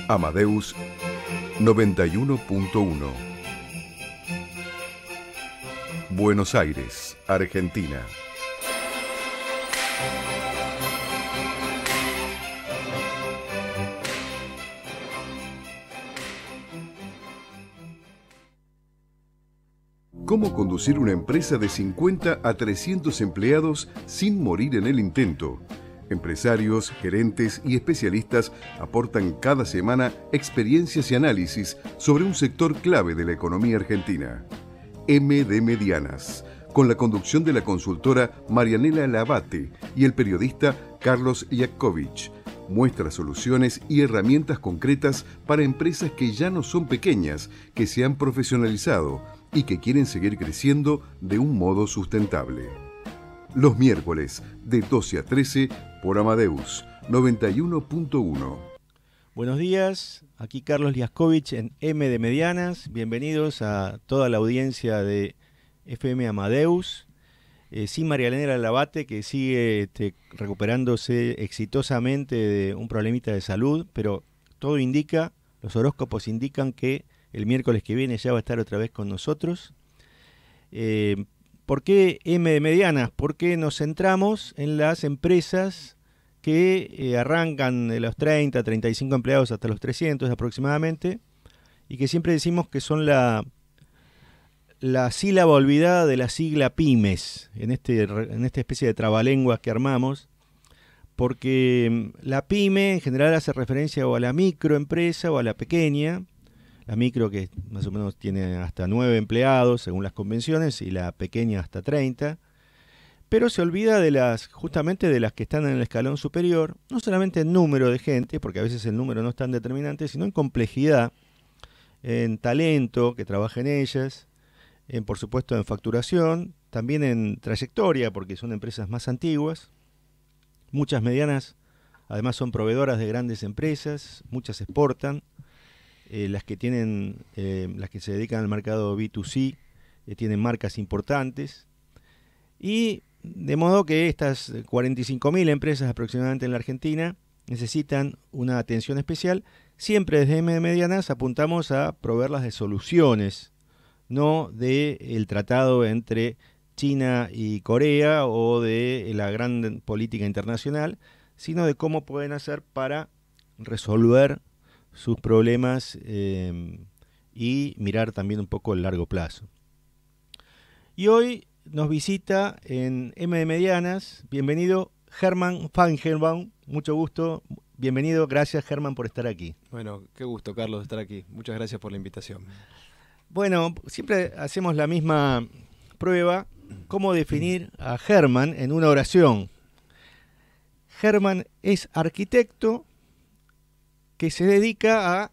Amadeus 91.1. Buenos Aires, Argentina. ¿Cómo conducir una empresa de 50 a 300 empleados sin morir en el intento? Empresarios, gerentes y especialistas aportan cada semana experiencias y análisis sobre un sector clave de la economía argentina. M de Medianas, con la conducción de la consultora Marianela Labate y el periodista Carlos Iakovich, muestra soluciones y herramientas concretas para empresas que ya no son pequeñas, que se han profesionalizado y que quieren seguir creciendo de un modo sustentable. Los miércoles de 12 a 13 por Amadeus 91.1. Buenos días, aquí Carlos Iakovich en M de Medianas. Bienvenidos a toda la audiencia de FM Amadeus. Sin Marianela Labate, que sigue recuperándose exitosamente de un problemita de salud, pero todo indica, los horóscopos indican que el miércoles que viene ya va a estar otra vez con nosotros. ¿Por qué M de Medianas? Porque nos centramos en las empresas que arrancan de los 30, 35 empleados hasta los 300 aproximadamente, y que siempre decimos que son la sílaba olvidada de la sigla pymes, en esta especie de trabalenguas que armamos, porque la pyme en general hace referencia o a la microempresa o a la pequeña, la micro que más o menos tiene hasta 9 empleados según las convenciones y la pequeña hasta 30, pero se olvida justamente de las que están en el escalón superior, no solamente en número de gente, porque a veces el número no es tan determinante, sino en complejidad, en talento que trabaja en ellas, por supuesto en facturación, también en trayectoria, porque son empresas más antiguas. Muchas medianas además son proveedoras de grandes empresas, muchas exportan. Las que se dedican al mercado B2C tienen marcas importantes, y de modo que estas 45.000 empresas aproximadamente en la Argentina necesitan una atención especial. Siempre desde M de Medianas apuntamos a proveerlas de soluciones, no del tratado entre China y Corea o de la gran política internacional, sino de cómo pueden hacer para resolver sus problemas y mirar también un poco el largo plazo. Y hoy nos visita en M de Medianas, bienvenido Germán Fangenbaum, mucho gusto, bienvenido, gracias Germán por estar aquí. Bueno, qué gusto Carlos estar aquí, muchas gracias por la invitación. Bueno, siempre hacemos la misma prueba, ¿cómo definir a Germán en una oración? Germán es arquitecto que se dedica a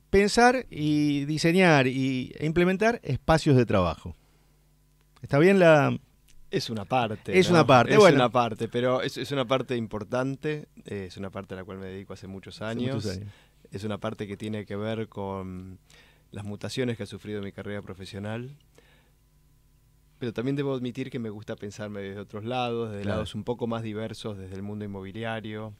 pensar y diseñar e implementar espacios de trabajo. ¿Está bien la...? Es una parte. Es ¿no? una parte, es bueno. una parte, pero es una parte importante, es una parte a la cual me dedico hace muchos años. Es una parte que tiene que ver con las mutaciones que ha sufrido mi carrera profesional. Pero también debo admitir que me gusta pensarme desde otros lados, desde lados un poco más diversos, desde el mundo inmobiliario,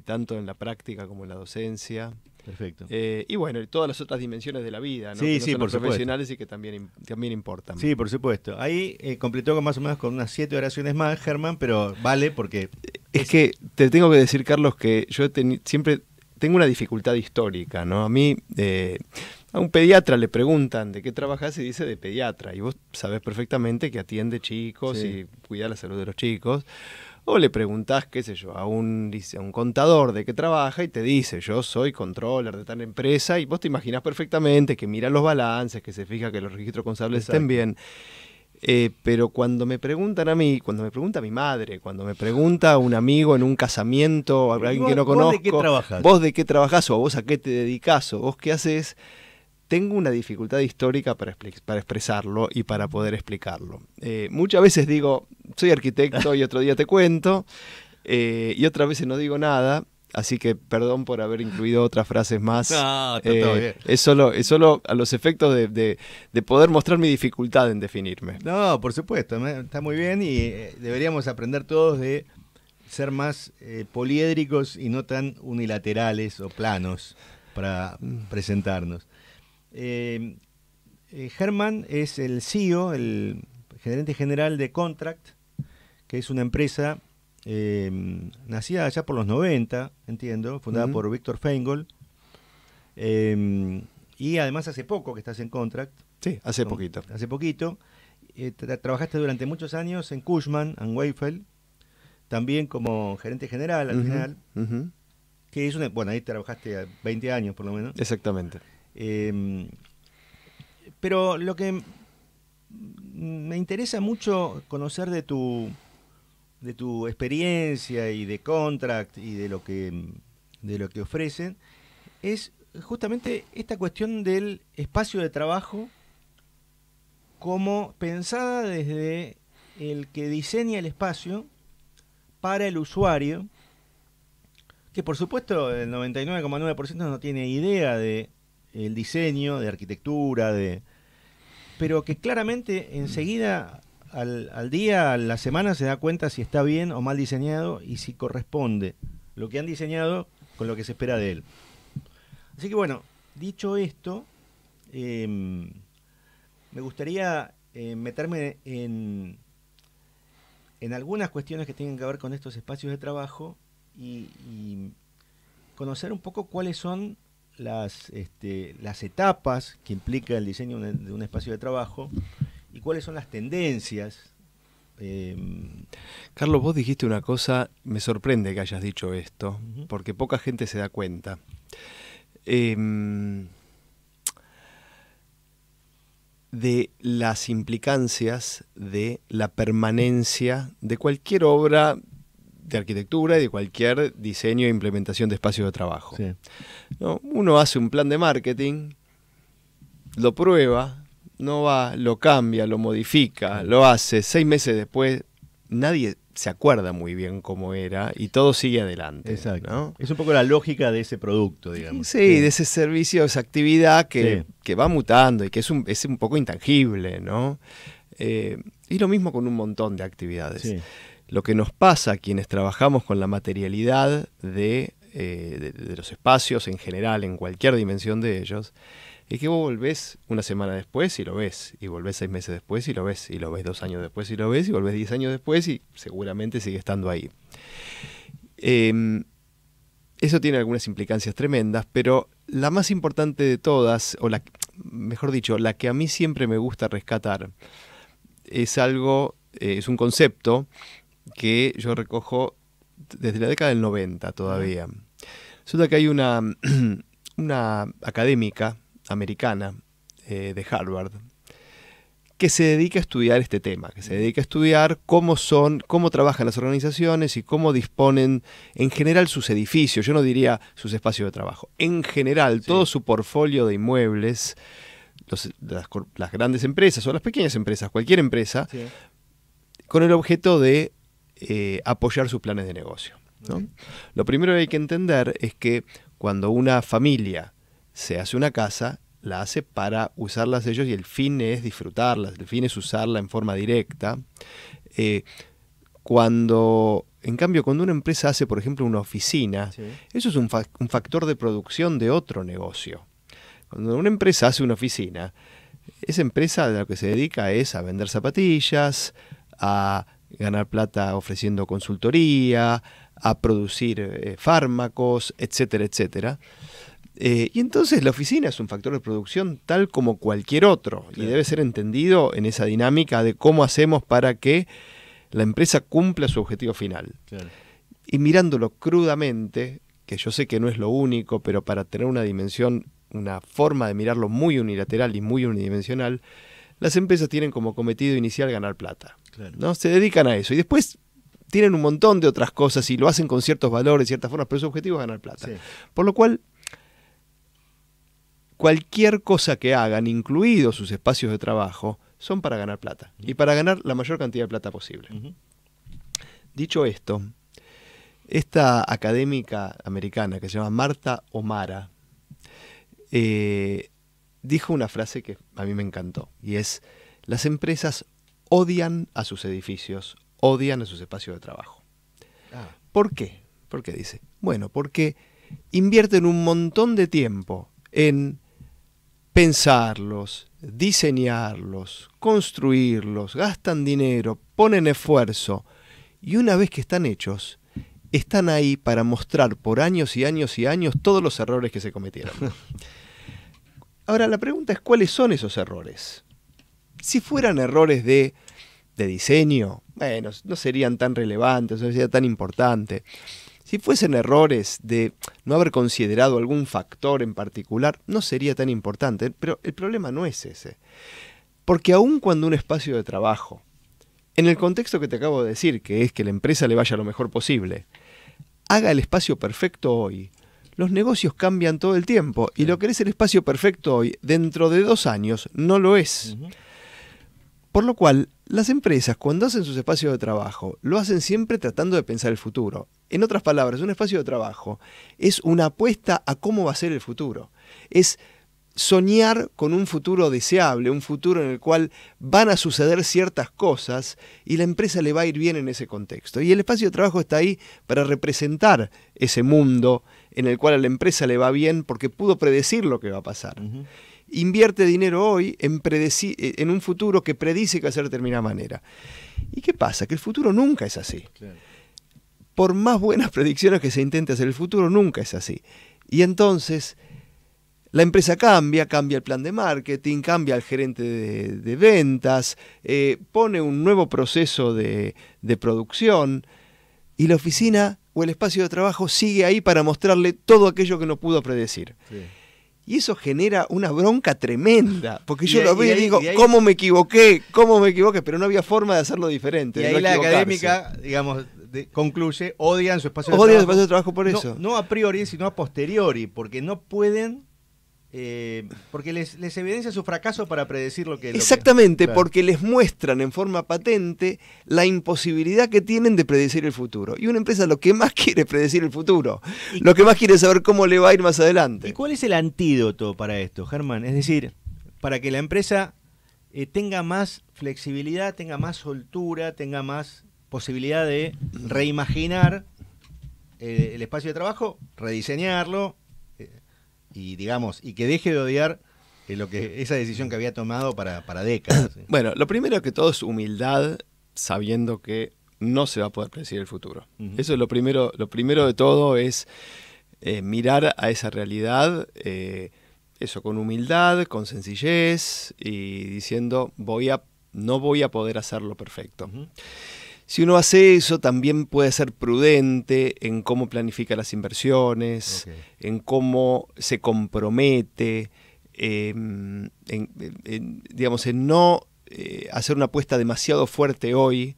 tanto en la práctica como en la docencia. Perfecto. Y bueno, todas las otras dimensiones de la vida, ¿no? Sí, que no sí, son por profesionales y que también importan. Sí, por supuesto. Ahí completó más o menos con unas 7 oraciones más, Germán, pero vale porque... Es que te tengo que decir, Carlos, que yo siempre tengo una dificultad histórica, ¿no? A mí, a un pediatra le preguntan de qué trabajas y dice de pediatra. Y vos sabés perfectamente que atiende chicos y cuida la salud de los chicos. O le preguntás, qué sé yo, a un contador de qué trabaja y te dice, yo soy controller de tal empresa, y vos te imaginás perfectamente que mira los balances, que se fija que los registros contables estén bien. Pero cuando me preguntan a mí, cuando me pregunta mi madre, cuando me pregunta un amigo en un casamiento, alguien que no conozco, ¿vos de qué trabajás? ¿Vos de qué trabajás? O vos a qué te dedicás, o vos qué haces? Tengo una dificultad histórica para expresarlo y para poder explicarlo. Muchas veces digo, soy arquitecto y otro día te cuento, y otras veces no digo nada, así que perdón por haber incluido otras frases más. No, está todo bien. Es solo a los efectos de poder mostrar mi dificultad en definirme. No, por supuesto, está muy bien y deberíamos aprender todos de ser más poliédricos y no tan unilaterales o planos para presentarnos. Germán es el CEO, el gerente general de Contract, que es una empresa nacida allá por los 90, entiendo, fundada por Víctor Feingold, y además hace poco que estás en Contract. Sí, hace poquito. Hace poquito. Trabajaste durante muchos años en Cushman & Wakefield, también como gerente general al final, que es bueno, ahí trabajaste 20 años por lo menos. Exactamente. Pero lo que me interesa mucho conocer de tu experiencia y de Contract y de lo que ofrecen es justamente esta cuestión del espacio de trabajo como pensada desde el que diseña el espacio para el usuario, que por supuesto el 99,9% no tiene idea de el diseño, de arquitectura, pero que claramente enseguida al día, a la semana se da cuenta si está bien o mal diseñado y si corresponde lo que han diseñado con lo que se espera de él. Así que bueno, dicho esto, me gustaría meterme en algunas cuestiones que tienen que ver con estos espacios de trabajo y conocer un poco cuáles son las etapas que implica el diseño de un espacio de trabajo y cuáles son las tendencias. Carlos, vos dijiste una cosa, me sorprende que hayas dicho esto, porque poca gente se da cuenta. De las implicancias de la permanencia de cualquier obra de arquitectura y de cualquier diseño e implementación de espacios de trabajo. Sí. ¿No? Uno hace un plan de marketing, lo prueba, no va, lo cambia, lo modifica, lo hace, 6 meses después nadie se acuerda muy bien cómo era y todo sigue adelante. Exacto. ¿No? Es un poco la lógica de ese producto, digamos. Sí, de ese servicio, esa actividad que va mutando y que es un poco intangible, ¿no? Y lo mismo con un montón de actividades. Sí. Lo que nos pasa a quienes trabajamos con la materialidad de los espacios en general, en cualquier dimensión de ellos, es que vos volvés una semana después y lo ves, y volvés 6 meses después y lo ves 2 años después y lo ves, y volvés 10 años después y seguramente sigue estando ahí. Eso tiene algunas implicancias tremendas, pero la más importante de todas, o mejor dicho, la que a mí siempre me gusta rescatar, es un concepto que yo recojo desde la década del 90 todavía. Resulta que hay una académica americana de Harvard que se dedica a estudiar este tema, que se dedica a estudiar cómo trabajan las organizaciones y cómo disponen en general sus edificios, yo no diría sus espacios de trabajo, en general todo su portfolio de inmuebles, las grandes empresas o las pequeñas empresas, cualquier empresa, con el objeto de apoyar sus planes de negocio, ¿no? Lo primero que hay que entender es que cuando una familia se hace una casa, la hace para usarlas ellos y el fin es disfrutarlas, el fin es usarla en forma directa. En cambio, cuando una empresa hace, por ejemplo, una oficina, eso es un factor de producción de otro negocio. Cuando una empresa hace una oficina, esa empresa a lo que se dedica es a vender zapatillas, a ganar plata ofreciendo consultoría, a producir fármacos, etcétera, etcétera. Y entonces la oficina es un factor de producción tal como cualquier otro, y debe ser entendido en esa dinámica de cómo hacemos para que la empresa cumpla su objetivo final. Claro. Y mirándolo crudamente, que yo sé que no es lo único, pero para tener una dimensión, una forma de mirarlo muy unilateral y muy unidimensional, las empresas tienen como cometido inicial ganar plata. Claro. ¿No? Se dedican a eso y después tienen un montón de otras cosas y lo hacen con ciertos valores, ciertas formas, pero su objetivo es ganar plata. Sí. Por lo cual, cualquier cosa que hagan, incluidos sus espacios de trabajo, son para ganar plata. Y para ganar la mayor cantidad de plata posible. Dicho esto, esta académica americana que se llama Marta O'Mara dijo una frase que a mí me encantó. Y es, las empresas odian a sus edificios, odian a sus espacios de trabajo. ¿Por qué? ¿Por qué dice? Bueno, porque invierten un montón de tiempo en pensarlos, diseñarlos, construirlos, gastan dinero, ponen esfuerzo, y una vez que están hechos, están ahí para mostrar por años y años y años todos los errores que se cometieron. Ahora, la pregunta es, ¿cuáles son esos errores? Si fueran errores de diseño, bueno, no serían tan relevantes, no sería tan importante. Si fuesen errores de no haber considerado algún factor en particular, no sería tan importante. Pero el problema no es ese. Porque aun cuando un espacio de trabajo, en el contexto que te acabo de decir, que es que la empresa le vaya lo mejor posible, haga el espacio perfecto hoy, los negocios cambian todo el tiempo. Y lo que es el espacio perfecto hoy, dentro de 2 años, no lo es. Por lo cual, las empresas, cuando hacen sus espacios de trabajo, lo hacen siempre tratando de pensar el futuro. En otras palabras, un espacio de trabajo es una apuesta a cómo va a ser el futuro. Es soñar con un futuro deseable, un futuro en el cual van a suceder ciertas cosas y la empresa le va a ir bien en ese contexto. Y el espacio de trabajo está ahí para representar ese mundo en el cual a la empresa le va bien porque pudo predecir lo que va a pasar. Invierte dinero hoy en un futuro que predice que va a ser de determinada manera. ¿Y qué pasa? Que el futuro nunca es así. Claro. Por más buenas predicciones que se intente hacer, el futuro nunca es así. Y entonces la empresa cambia el plan de marketing, cambia el gerente de ventas, pone un nuevo proceso de producción y la oficina o el espacio de trabajo sigue ahí para mostrarle todo aquello que no pudo predecir. Sí. Y eso genera una bronca tremenda, porque yo lo veo y digo, ¿cómo me equivoqué? Pero no había forma de hacerlo diferente. Y ahí la académica, digamos, concluye, odian su espacio de trabajo. Odian su espacio de trabajo por eso. No a priori, sino a posteriori, porque no pueden, porque les evidencia su fracaso para predecir lo que... Exactamente, claro. Porque les muestran en forma patente la imposibilidad que tienen de predecir el futuro. Y una empresa lo que más quiere es predecir el futuro. Lo que más quiere es saber cómo le va a ir más adelante. ¿Y cuál es el antídoto para esto, Germán? Es decir, para que la empresa tenga más flexibilidad, tenga más soltura, tenga más posibilidad de reimaginar el espacio de trabajo, rediseñarlo, y digamos, y que deje de odiar esa decisión que había tomado para décadas. ¿Sí? Bueno, lo primero que todo es humildad, sabiendo que no se va a poder predecir el futuro. Eso es lo primero de todo, es mirar a esa realidad, eso con humildad, con sencillez, y diciendo, no voy a poder hacerlo perfecto. Si uno hace eso, también puede ser prudente en cómo planifica las inversiones, en cómo se compromete, en no hacer una apuesta demasiado fuerte hoy,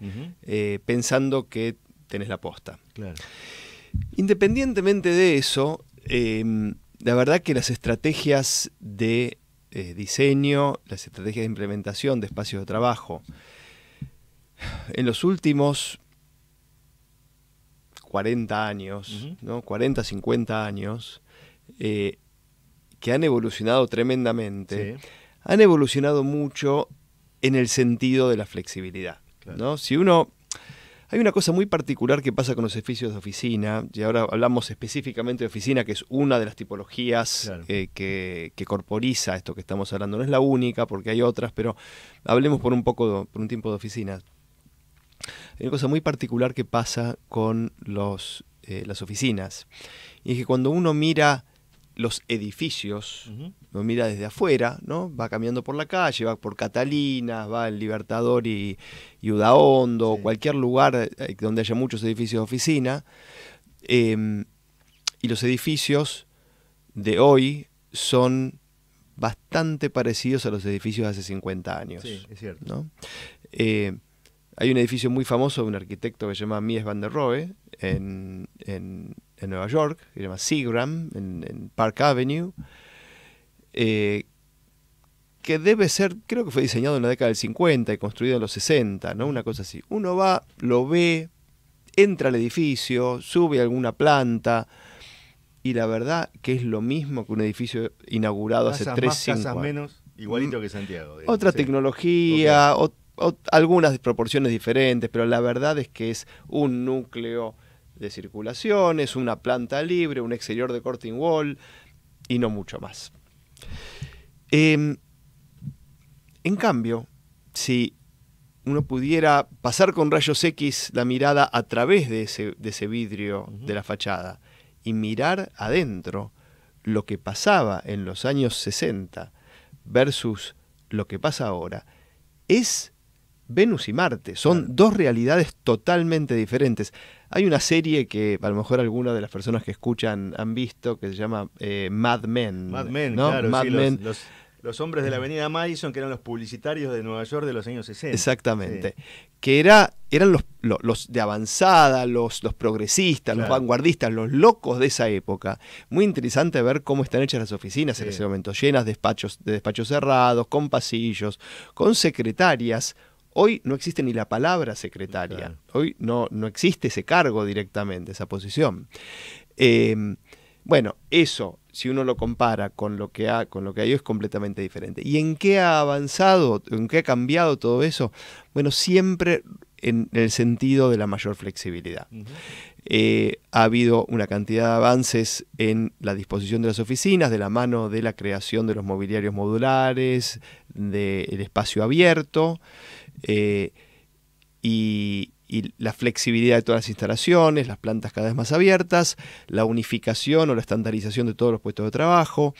pensando que tenés la posta. Claro. Independientemente de eso, la verdad que las estrategias de diseño, las estrategias de implementación de espacios de trabajo, en los últimos 40 años, ¿no? 40, 50 años, que han evolucionado tremendamente, sí. Han evolucionado mucho en el sentido de la flexibilidad. Claro. ¿No? Hay una cosa muy particular que pasa con los edificios de oficina, y ahora hablamos específicamente de oficina, que es una de las tipologías, claro, que corporiza esto que estamos hablando. No es la única, porque hay otras, pero hablemos por un tiempo de oficinas. Hay una cosa muy particular que pasa con las oficinas, y es que cuando uno mira los edificios, lo mira desde afuera, ¿no? Va caminando por la calle, va por Catalinas, va al Libertador y Udaondo, sí, cualquier lugar donde haya muchos edificios de oficina, y los edificios de hoy son bastante parecidos a los edificios de hace 50 años. Sí, es cierto. ¿No? Hay un edificio muy famoso de un arquitecto que se llama Mies van der Rohe en Nueva York, que se llama Seagram, en Park Avenue, que debe ser, creo que fue diseñado en la década del 50 y construido en los 60, ¿no? Una cosa así. Uno va, lo ve, entra al edificio, sube a alguna planta, y la verdad que es lo mismo que un edificio inaugurado hace 3-5 años. Casas menos, igualito que Santiago. Digamos. Otra tecnología, algunas proporciones diferentes, pero la verdad es que es un núcleo de circulaciones, una planta libre, un exterior de curtain wall y no mucho más. En cambio, si uno pudiera pasar con rayos X la mirada a través de ese vidrio de la fachada y mirar adentro lo que pasaba en los años 60 versus lo que pasa ahora, es Venus y Marte. Son dos realidades totalmente diferentes. Hay una serie que a lo mejor algunas de las personas que escuchan han visto, que se llama Mad Men. Mad Men, ¿no? claro, Mad sí, Men. los hombres de la avenida Madison, que eran los publicitarios de Nueva York de los años 60. Exactamente. Sí. Que eran los de avanzada, los progresistas, claro, los vanguardistas, los locos de esa época. Muy interesante ver cómo están hechas las oficinas en ese momento, llenas de despachos cerrados, con pasillos, con secretarias. Hoy no existe ni la palabra secretaria. Claro. Hoy no existe ese cargo directamente, esa posición. Bueno, eso, si uno lo compara con lo que hay hoy, es completamente diferente. ¿Y en qué ha avanzado, en qué ha cambiado todo eso? Bueno, siempre en el sentido de la mayor flexibilidad. Ha habido una cantidad de avances en la disposición de las oficinas, de la mano de la creación de los mobiliarios modulares, del espacio abierto, y la flexibilidad de todas las instalaciones, las plantas cada vez más abiertas, la unificación o la estandarización de todos los puestos de trabajo.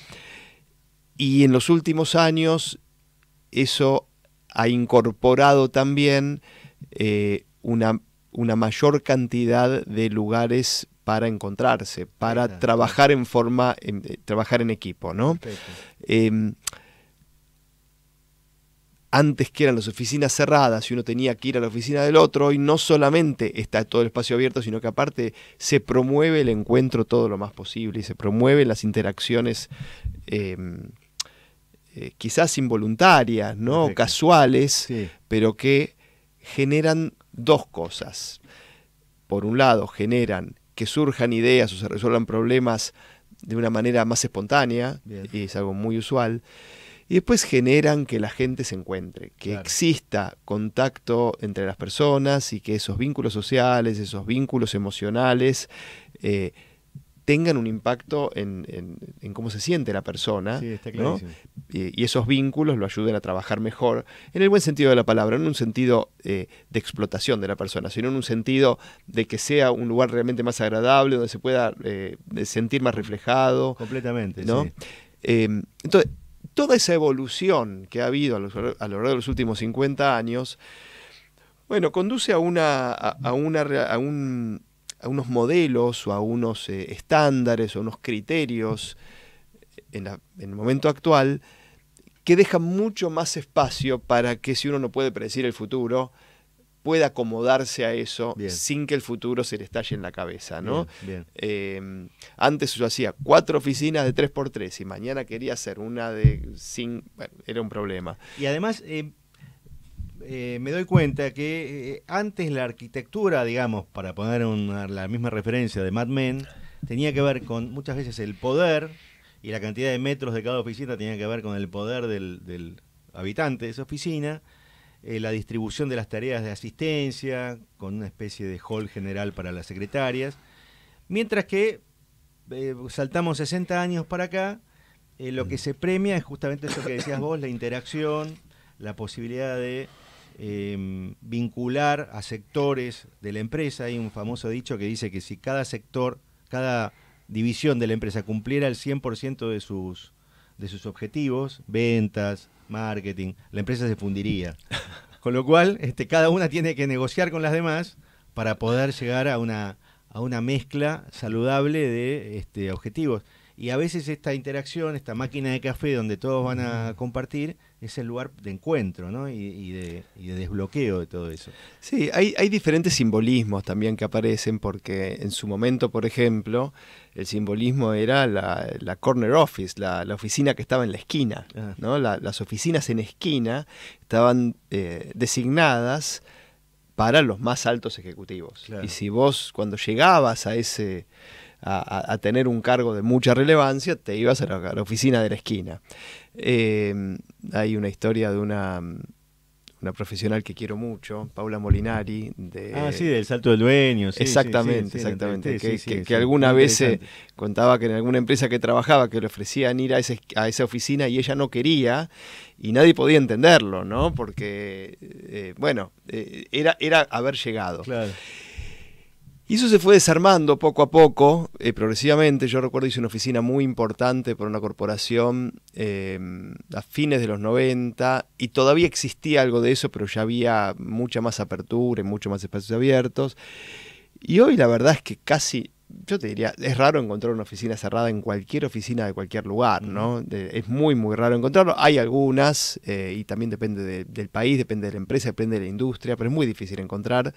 Y en los últimos años eso ha incorporado también una mayor cantidad de lugares para encontrarse, para trabajar trabajar en equipo, ¿no? Antes, que eran las oficinas cerradas y uno tenía que ir a la oficina del otro, hoy no solamente está todo el espacio abierto, sino que aparte se promueve el encuentro todo lo más posible y se promueven las interacciones quizás involuntarias, ¿no? Perfecto. Casuales, sí, pero que generan dos cosas. Por un lado, generan que surjan ideas o se resuelvan problemas de una manera más espontánea, bien, y es algo muy usual. Y después generan que la gente se encuentre, que claro, exista contacto entre las personas y que esos vínculos sociales, esos vínculos emocionales tengan un impacto en cómo se siente la persona, sí, está clarísimo, ¿no? Y esos vínculos lo ayuden a trabajar mejor, en el buen sentido de la palabra, no en un sentido de explotación de la persona, sino en un sentido de que sea un lugar realmente más agradable, donde se pueda sentir más reflejado. Completamente, ¿no? Sí. Entonces, toda esa evolución que ha habido a lo largo de los últimos 50 años, bueno, conduce a unos modelos o a unos estándares o unos criterios en el momento actual que dejan mucho más espacio para que, si uno no puede predecir el futuro, pueda acomodarse a eso, bien, sin que el futuro se le estalle en la cabeza, ¿no? Bien, bien. Antes yo hacía 4 oficinas de 3x3 y mañana quería hacer una de 5, bueno, era un problema. Y además me doy cuenta que antes la arquitectura, digamos, para poner la misma referencia de Mad Men, tenía que ver con muchas veces el poder, y la cantidad de metros de cada oficina tenía que ver con el poder del habitante de esa oficina, la distribución de las tareas de asistencia, con una especie de hall general para las secretarias, mientras que saltamos 60 años para acá, lo que se premia es justamente eso que decías vos, la interacción, la posibilidad de vincular a sectores de la empresa. Hay un famoso dicho que dice que si cada sector, cada división de la empresa cumpliera el 100% de sus objetivos, ventas, marketing, la empresa se fundiría. Con lo cual, cada una tiene que negociar con las demás para poder llegar a una mezcla saludable de objetivos. Y a veces esta interacción, esta máquina de café donde todos van a compartir, es el lugar de encuentro, ¿no? y de desbloqueo de todo eso. Sí, hay diferentes simbolismos también que aparecen, porque en su momento, por ejemplo, el simbolismo era la corner office, la oficina que estaba en la esquina, ¿no? Las oficinas en esquina estaban designadas para los más altos ejecutivos. Claro. Y si vos, cuando llegabas a tener un cargo de mucha relevancia, te ibas a la oficina de la esquina. Hay una historia de una una profesional que quiero mucho, Paula Molinari. Sí, del salto del dueño. Sí, exactamente, sí, exactamente. sí, Que alguna vez interesante. contaba que en alguna empresa que trabajaba que le ofrecían ir a esa oficina y ella no quería y nadie podía entenderlo, ¿no? Porque, era haber llegado. Claro. Y eso se fue desarmando poco a poco, progresivamente. Yo recuerdo hice una oficina muy importante para una corporación a fines de los 90 y todavía existía algo de eso, pero ya había mucha más apertura y mucho más espacios abiertos. Y hoy la verdad es que casi, yo te diría, es raro encontrar una oficina cerrada en cualquier oficina de cualquier lugar, ¿no? Es muy, muy raro encontrarlo. Hay algunas, y también depende del país, depende de la empresa, depende de la industria, pero es muy difícil encontrar.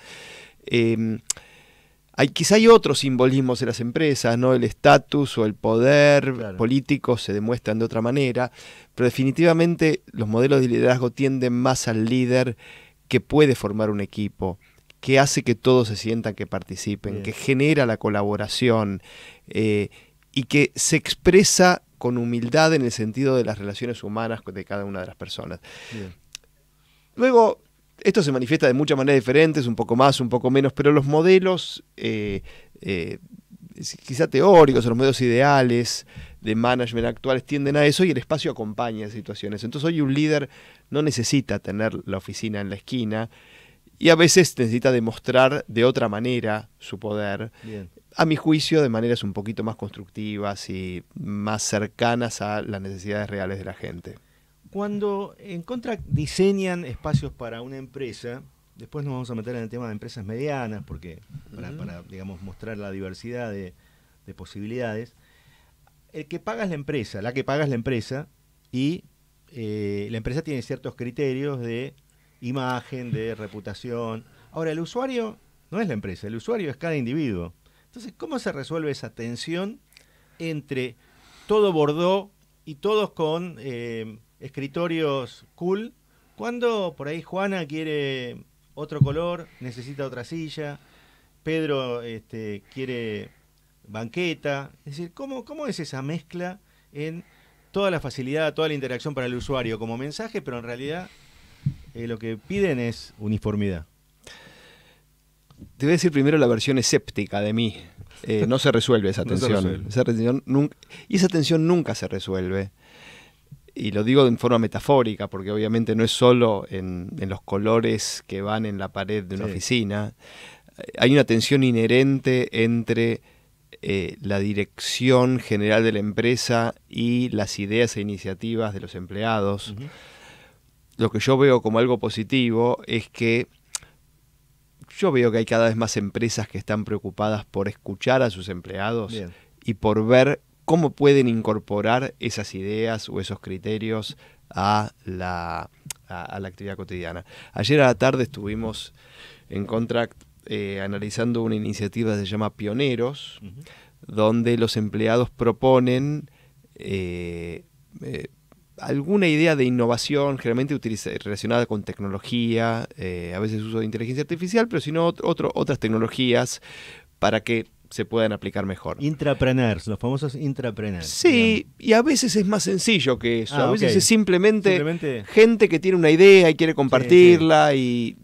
Quizá hay otros simbolismos en las empresas, ¿no? El estatus o el poder político se demuestran de otra manera, pero definitivamente los modelos de liderazgo tienden más al líder que puede formar un equipo, que hace que todos se sientan que participen, que genera la colaboración y que se expresa con humildad en el sentido de las relaciones humanas de cada una de las personas. Bien. Luego, esto se manifiesta de muchas maneras diferentes, un poco más, un poco menos, pero los modelos quizá teóricos o los modelos ideales de management actuales tienden a eso y el espacio acompaña situaciones. Entonces hoy un líder no necesita tener la oficina en la esquina y a veces necesita demostrar de otra manera su poder. Bien. A mi juicio, de maneras un poquito más constructivas y más cercanas a las necesidades reales de la gente. Cuando en Contract diseñan espacios para una empresa, después nos vamos a meter en el tema de empresas medianas, porque para digamos, mostrar la diversidad de posibilidades, el que paga es la empresa, la que paga es la empresa, y la empresa tiene ciertos criterios de imagen, de reputación. Ahora, el usuario no es la empresa, el usuario es cada individuo. Entonces, ¿cómo se resuelve esa tensión entre todo Bordeaux y todos con escritorios cool, cuando por ahí Juana quiere otro color, necesita otra silla, Pedro quiere banqueta? Es decir, ¿cómo es esa mezcla en toda la facilidad, toda la interacción para el usuario como mensaje, pero en realidad lo que piden es uniformidad? Te voy a decir primero la versión escéptica de mí. No se resuelve esa tensión. Esa tensión nunca se resuelve. Y lo digo de forma metafórica, porque obviamente no es solo en los colores que van en la pared de una oficina. Hay una tensión inherente entre la dirección general de la empresa y las ideas e iniciativas de los empleados. Lo que yo veo como algo positivo es que yo veo que hay cada vez más empresas que están preocupadas por escuchar a sus empleados y por ver cómo pueden incorporar esas ideas o esos criterios a la actividad cotidiana. Ayer a la tarde estuvimos en Contract analizando una iniciativa que se llama Pioneros, donde los empleados proponen alguna idea de innovación, generalmente relacionada con tecnología, a veces uso de inteligencia artificial, pero si no otras tecnologías para que se puedan aplicar mejor. Intrapreneurs, los famosos intrapreneurs. Sí, digamos. Y a veces es más sencillo que eso. A veces es simplemente gente que tiene una idea y quiere compartirla y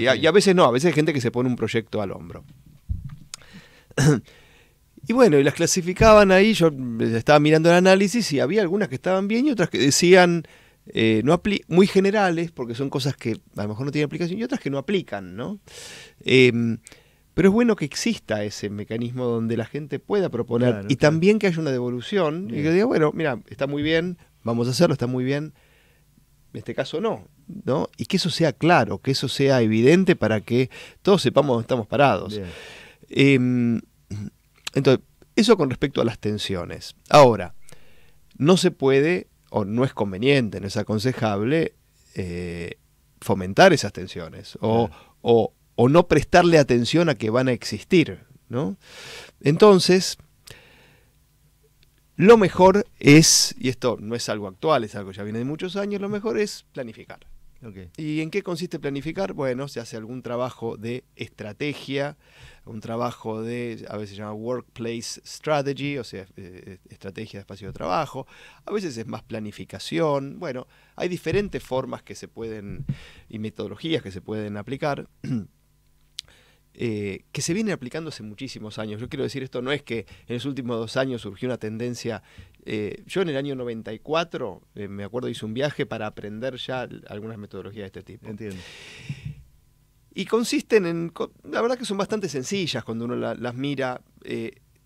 a veces no, a veces hay gente que se pone un proyecto al hombro. Y bueno, y las clasificaban ahí, yo estaba mirando el análisis y había algunas que estaban bien y otras que decían muy generales, porque son cosas que a lo mejor no tienen aplicación, y otras que no aplican, ¿no? Pero es bueno que exista ese mecanismo donde la gente pueda proponer también que haya una devolución y que diga, bueno, mira, está muy bien, vamos a hacerlo, está muy bien, en este caso no, y que eso sea claro, que eso sea evidente para que todos sepamos dónde estamos parados. Entonces, eso con respecto a las tensiones. Ahora, no se puede, o no es conveniente, no es aconsejable fomentar esas tensiones o no prestarle atención a que van a existir, ¿no? Entonces, lo mejor es, y esto no es algo actual, es algo que ya viene de muchos años, lo mejor es planificar. Okay. ¿Y en qué consiste planificar? Bueno, se hace algún trabajo de estrategia, un trabajo de, a veces se llama workplace strategy, o sea, estrategia de espacio de trabajo, a veces es más planificación. Bueno, hay diferentes formas que se pueden, y metodologías que se pueden aplicar, que se vienen aplicando hace muchísimos años. Yo quiero decir, esto no es que en los últimos 2 años surgió una tendencia. Yo en el año 94, me acuerdo, hice un viaje para aprender ya algunas metodologías de este tipo. Entiendo. Y consisten en, la verdad que son bastante sencillas cuando uno las mira,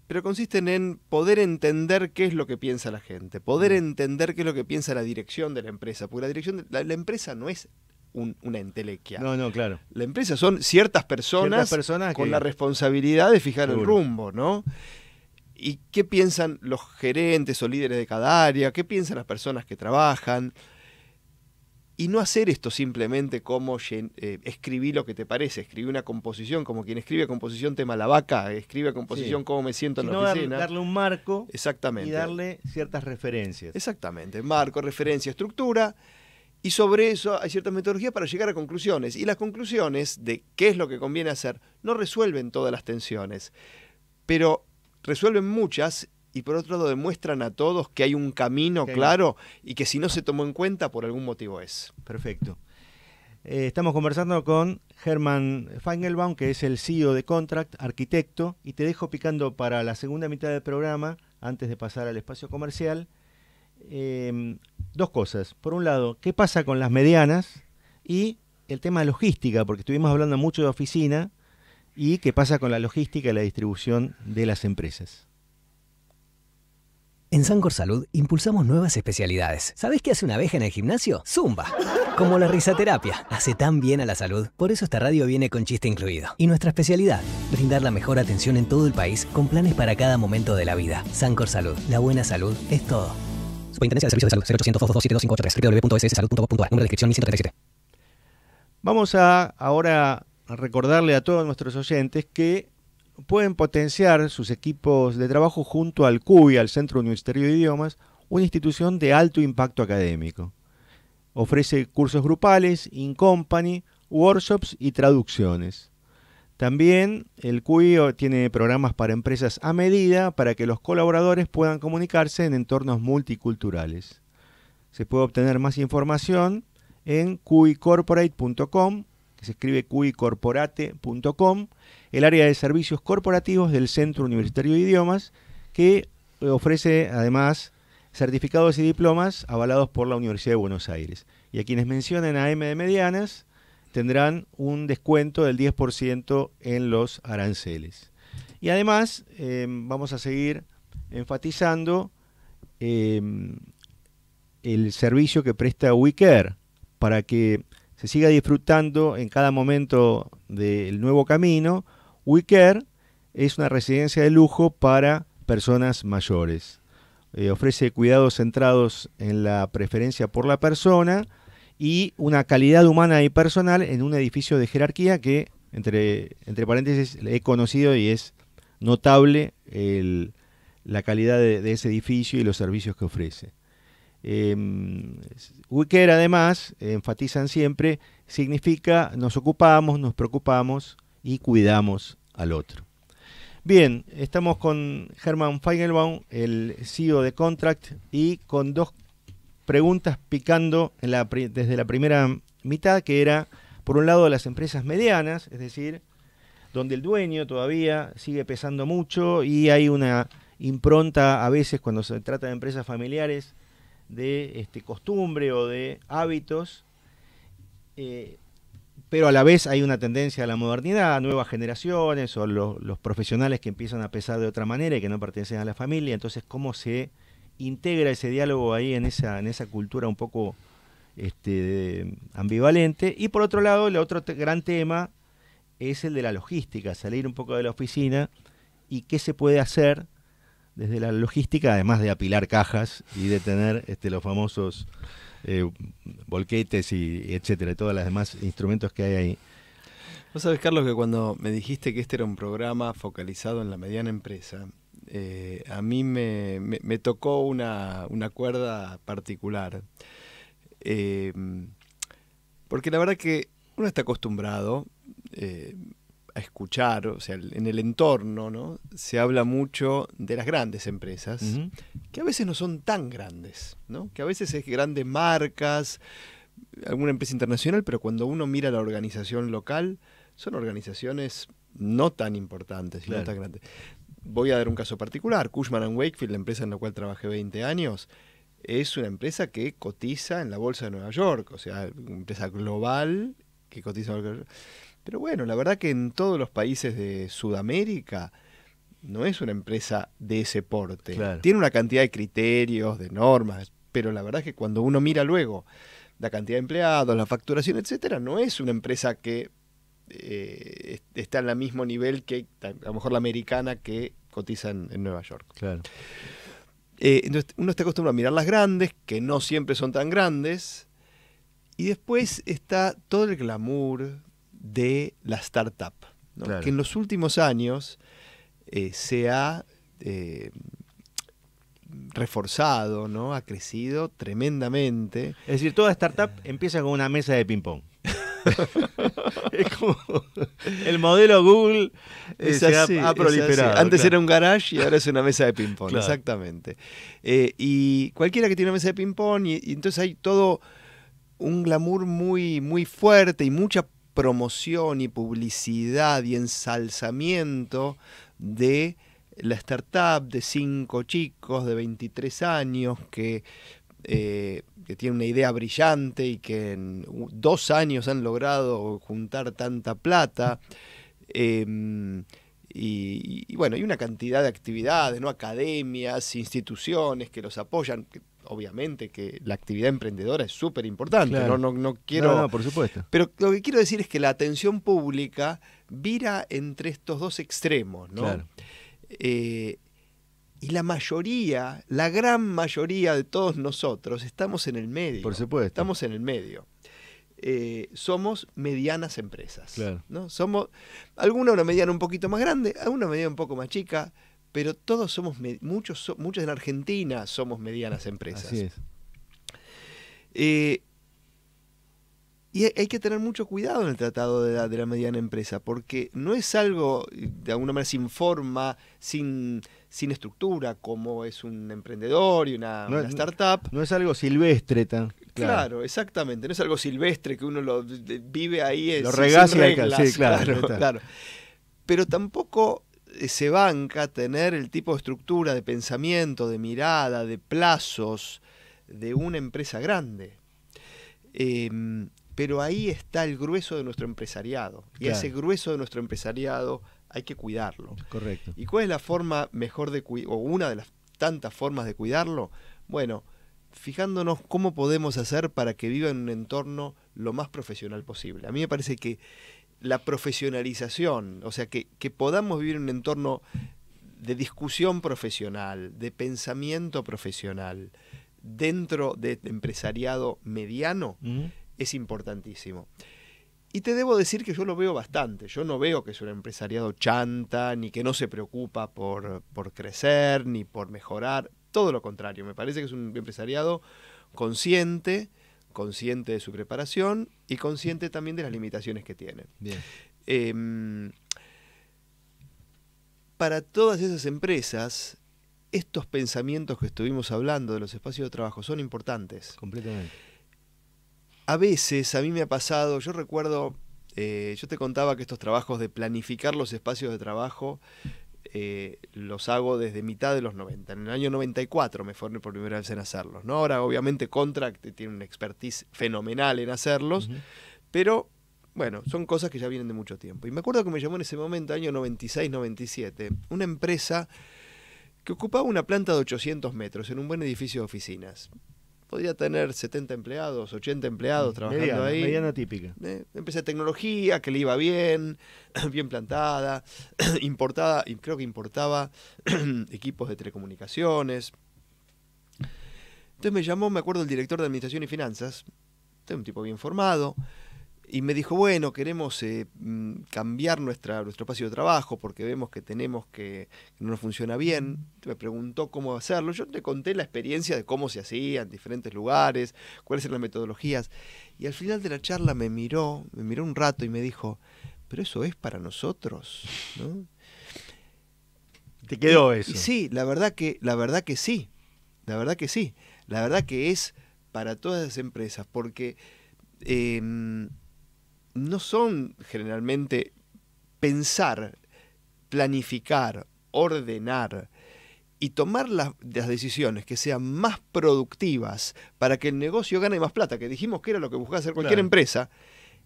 pero consisten en poder entender qué es lo que piensa la gente, poder entender qué es lo que piensa la dirección de la empresa, porque la dirección de la empresa no es una entelequia. No, claro. La empresa son ciertas personas con la responsabilidad de fijar el rumbo, ¿no? ¿Y qué piensan los gerentes o líderes de cada área? ¿Qué piensan las personas que trabajan? Y no hacer esto simplemente como escribir lo que te parece, escribir una composición, como quien escribe composición tema la vaca, escribe composición cómo me siento en la oficina. Darle un marco. Exactamente. Y darle ciertas referencias. Exactamente, marco, referencia, estructura. Y sobre eso hay ciertas metodologías para llegar a conclusiones. Y las conclusiones de qué es lo que conviene hacer no resuelven todas las tensiones, pero resuelven muchas y por otro lado demuestran a todos que hay un camino claro y que si no se tomó en cuenta por algún motivo es. Perfecto. Estamos conversando con Hermann Feigenbaum, que es el CEO de Contract, arquitecto, y te dejo picando para la segunda mitad del programa, antes de pasar al espacio comercial. 2 cosas. Por un lado, ¿qué pasa con las medianas? Y el tema de logística, porque estuvimos hablando mucho de oficina, y qué pasa con la logística y la distribución de las empresas. En Sancor Salud impulsamos nuevas especialidades. ¿Sabés qué hace una abeja en el gimnasio? Zumba. Como la risoterapia. Hace tan bien a la salud. Por eso esta radio viene con chiste incluido. Y nuestra especialidad, brindar la mejor atención en todo el país con planes para cada momento de la vida. Sancor Salud. La buena salud es todo. Superintendencia de Servicios de Salud, 0800 227 2583, www.sssalud.gov.ar, número de inscripción 1137. Vamos ahora a recordarle a todos nuestros oyentes que pueden potenciar sus equipos de trabajo junto al CUI, al Centro Universitario de Idiomas, una institución de alto impacto académico. Ofrece cursos grupales, in company, workshops y traducciones. También el CUI tiene programas para empresas a medida para que los colaboradores puedan comunicarse en entornos multiculturales. Se puede obtener más información en cuicorporate.com, que se escribe cuicorporate.com, el área de servicios corporativos del Centro Universitario de Idiomas, que ofrece además certificados y diplomas avalados por la Universidad de Buenos Aires. Y a quienes mencionen a M de Medianas tendrán un descuento del 10% en los aranceles. Y además vamos a seguir enfatizando el servicio que presta WeCare para que se siga disfrutando en cada momento del nuevo camino. WeCare es una residencia de lujo para personas mayores. Ofrece cuidados centrados en la preferencia por la persona y una calidad humana y personal en un edificio de jerarquía que, entre paréntesis, he conocido y es notable la calidad de ese edificio y los servicios que ofrece. WeCare, además, enfatizan siempre, significa nos ocupamos, nos preocupamos y cuidamos al otro. Bien, estamos con Hermann Feigenbaum, el CEO de Contract, y con 2 preguntas picando desde la primera mitad, que era, por un lado, las empresas medianas, es decir, donde el dueño todavía sigue pesando mucho y hay una impronta a veces cuando se trata de empresas familiares de costumbre o de hábitos, pero a la vez hay una tendencia a la modernidad, a nuevas generaciones o los profesionales que empiezan a pesar de otra manera y que no pertenecen a la familia. Entonces, ¿cómo se integra ese diálogo ahí en esa cultura un poco ambivalente? Y por otro lado, el otro gran tema es el de la logística, salir un poco de la oficina y qué se puede hacer desde la logística, además de apilar cajas y de tener los famosos volquetes y etcétera, y todos los demás instrumentos que hay ahí. Vos sabés, Carlos, que cuando me dijiste que este era un programa focalizado en la mediana empresa, a mí me tocó una cuerda particular. Porque la verdad que uno está acostumbrado a escuchar, o sea, en el entorno, ¿no? Se habla mucho de las grandes empresas, que a veces no son tan grandes, ¿no? Que a veces es grandes marcas, alguna empresa internacional, pero cuando uno mira la organización local, son organizaciones no tan importantes y no tan grandes. Voy a dar un caso particular. Cushman & Wakefield, la empresa en la cual trabajé 20 años, es una empresa que cotiza en la Bolsa de Nueva York, o sea, una empresa global que cotiza en Nueva York. Pero bueno, la verdad que en todos los países de Sudamérica no es una empresa de ese porte. Claro. Tiene una cantidad de criterios, de normas, pero la verdad es que cuando uno mira luego la cantidad de empleados, la facturación, etcétera, no es una empresa que está en el mismo nivel que a lo mejor la americana que cotiza en Nueva York. Claro. Entonces uno está acostumbrado a mirar las grandes, que no siempre son tan grandes, y después está todo el glamour de la startup, ¿no? Claro. Que en los últimos años se ha reforzado, ¿no? Ha crecido tremendamente. Es decir, toda startup empieza con una mesa de ping-pong. Es como el modelo Google se ha proliferado. Antes claro. era un garage y ahora es una mesa de ping-pong, Claro. exactamente. Y cualquiera que tiene una mesa de ping-pong, y entonces hay todo un glamour muy, muy fuerte y mucha promoción y publicidad y ensalzamiento de la startup de 5 chicos de 23 años que tienen una idea brillante y que en 2 años han logrado juntar tanta plata. Y bueno, hay una cantidad de actividades, ¿no? Academias, instituciones que los apoyan. Que, obviamente que la actividad emprendedora es súper importante, Claro. no quiero... No, por supuesto. Pero lo que quiero decir es que la atención pública vira entre estos dos extremos, ¿no? Claro. Y la mayoría, la gran mayoría de todos nosotros estamos en el medio. Por supuesto. Estamos en el medio. Somos medianas empresas. Claro. ¿No? Somos, alguna una mediana un poquito más grande, alguna mediana un poco más chica, pero todos somos, muchos en Argentina somos medianas empresas. Así es. Y hay que tener mucho cuidado en el tratado de la mediana empresa, porque no es algo, de alguna manera, sin forma, sin estructura, como es un emprendedor y una startup. No es algo silvestre tan. Claro, exactamente. No es algo silvestre que uno lo vive ahí Lo sin regacia reglas. sí, claro. Claro. Pero tampoco se banca tener el tipo de estructura, de pensamiento, de mirada, de plazos de una empresa grande. Pero ahí está el grueso de nuestro empresariado. Y Claro. ese grueso de nuestro empresariado hay que cuidarlo. Correcto. ¿Y cuál es la forma mejor de cuidarlo? O una de las tantas formas de cuidarlo. Bueno, fijándonos cómo podemos hacer para que viva en un entorno lo más profesional posible. A mí me parece que la profesionalización, o sea, que podamos vivir en un entorno de discusión profesional, de pensamiento profesional, dentro de empresariado mediano, es importantísimo. Y te debo decir que yo lo veo bastante. Yo no veo que es un empresariado chanta, ni que no se preocupa por crecer, ni por mejorar. Todo lo contrario, me parece que es un empresariado consciente de su preparación y consciente también de las limitaciones que tiene. Bien. Para todas esas empresas, estos pensamientos que estuvimos hablando de los espacios de trabajo son importantes. Completamente. A veces, a mí me ha pasado, yo recuerdo, yo te contaba que estos trabajos de planificar los espacios de trabajo los hago desde mitad de los 90. En el año 94 me formé por primera vez en hacerlos, ¿no? Ahora, obviamente, Contract tiene una expertise fenomenal en hacerlos, pero, bueno, son cosas que ya vienen de mucho tiempo. Y me acuerdo que me llamó en ese momento, año 96-97, una empresa que ocupaba una planta de 800 metros en un buen edificio de oficinas. Podía tener 70 empleados, 80 empleados trabajando ahí. Mediana típica. Empresa de tecnología que le iba bien, bien plantada, importada, y creo que importaba equipos de telecomunicaciones. Entonces me llamó, me acuerdo, el director de Administración y Finanzas, un tipo bien formado, Y me dijo, bueno, queremos cambiar nuestro espacio de trabajo porque vemos que que no nos funciona bien. Me preguntó cómo hacerlo. Yo le conté la experiencia de cómo se hacía en diferentes lugares, cuáles eran las metodologías. Y al final de la charla me miró un rato y me dijo, pero eso es para nosotros, ¿no? ¿Te quedó eso? Y sí, la verdad que sí. La verdad que sí. La verdad que es para todas las empresas porque no son generalmente pensar, planificar, ordenar y tomar las decisiones que sean más productivas para que el negocio gane más plata, que dijimos que era lo que buscaba hacer cualquier empresa,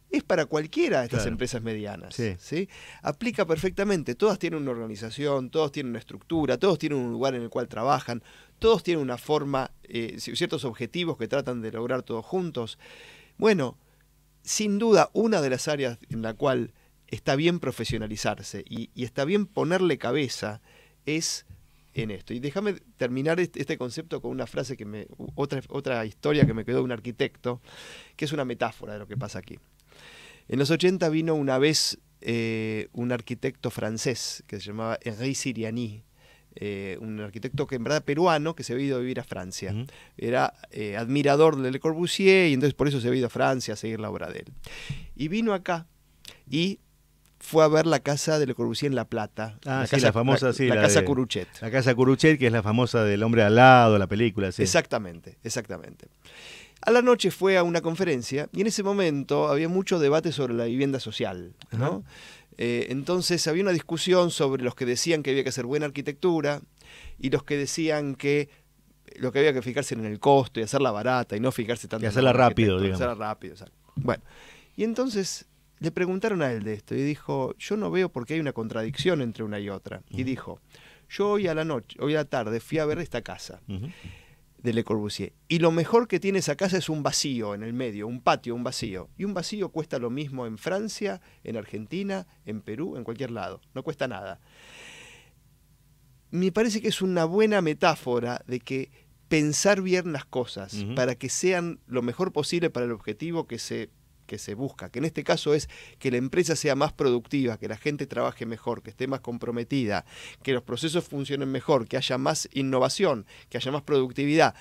es para cualquiera de estas empresas medianas. ¿Sí? Aplica perfectamente, todas tienen una organización, todos tienen una estructura, todos tienen un lugar en el cual trabajan, todos tienen una forma, ciertos objetivos que tratan de lograr todos juntos. Bueno, sin duda, una de las áreas en la cual está bien profesionalizarse y está bien ponerle cabeza es en esto. Y déjame terminar este concepto con una frase otra historia que me quedó de un arquitecto, que es una metáfora de lo que pasa aquí. En los 80 vino una vez un arquitecto francés que se llamaba Henri Siriani, un arquitecto que en verdad peruano que se había ido a vivir a Francia. Era admirador de Le Corbusier y entonces por eso se había ido a Francia a seguir la obra de él. Y vino acá y fue a ver la casa de Le Corbusier en La Plata. La famosa, la casa Curuchet. La casa Curuchet, que es la famosa del hombre al lado, la película. Sí. Exactamente. A la noche fue a una conferencia y en ese momento había mucho debate sobre la vivienda social, ¿no? Entonces había una discusión sobre los que decían que había que hacer buena arquitectura y los que decían que lo que había que fijarse en el costo y hacerla barata y no fijarse tanto en hacerla rápido, digamos. Hacerla rápido, exacto. Bueno, y entonces le preguntaron a él de esto y dijo, yo no veo por qué hay una contradicción entre una y otra. Y dijo, yo hoy a la tarde fui a ver esta casa de Le Corbusier. Y lo mejor que tiene esa casa es un vacío en el medio, un patio, un vacío. Y un vacío cuesta lo mismo en Francia, en Argentina, en Perú, en cualquier lado. No cuesta nada. Me parece que es una buena metáfora de que pensar bien las cosas para que sean lo mejor posible para el objetivo que se busca, que en este caso es que la empresa sea más productiva, que la gente trabaje mejor, que esté más comprometida, que los procesos funcionen mejor, que haya más innovación, que haya más productividad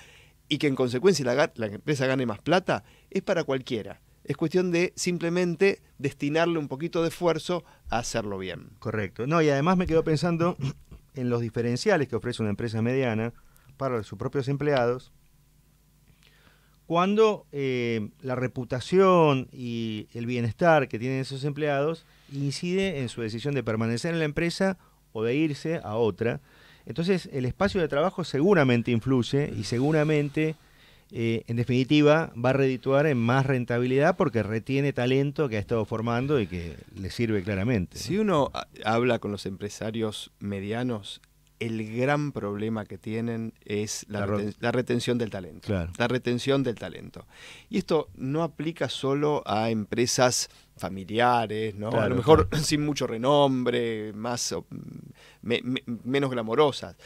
y que en consecuencia la empresa gane más plata, es para cualquiera. Es cuestión de simplemente destinarle un poquito de esfuerzo a hacerlo bien. Correcto. No, y además me quedo pensando en los diferenciales que ofrece una empresa mediana para sus propios empleados, cuando la reputación y el bienestar que tienen esos empleados incide en su decisión de permanecer en la empresa o de irse a otra. Entonces el espacio de trabajo seguramente influye y seguramente, en definitiva, va a redituar en más rentabilidad porque retiene talento que ha estado formando y que le sirve claramente, ¿no? Si uno habla con los empresarios medianos, el gran problema que tienen es la retención del talento. Claro. La retención del talento. Y esto no aplica solo a empresas familiares, ¿no? Claro, a lo mejor sin mucho renombre, menos glamorosas.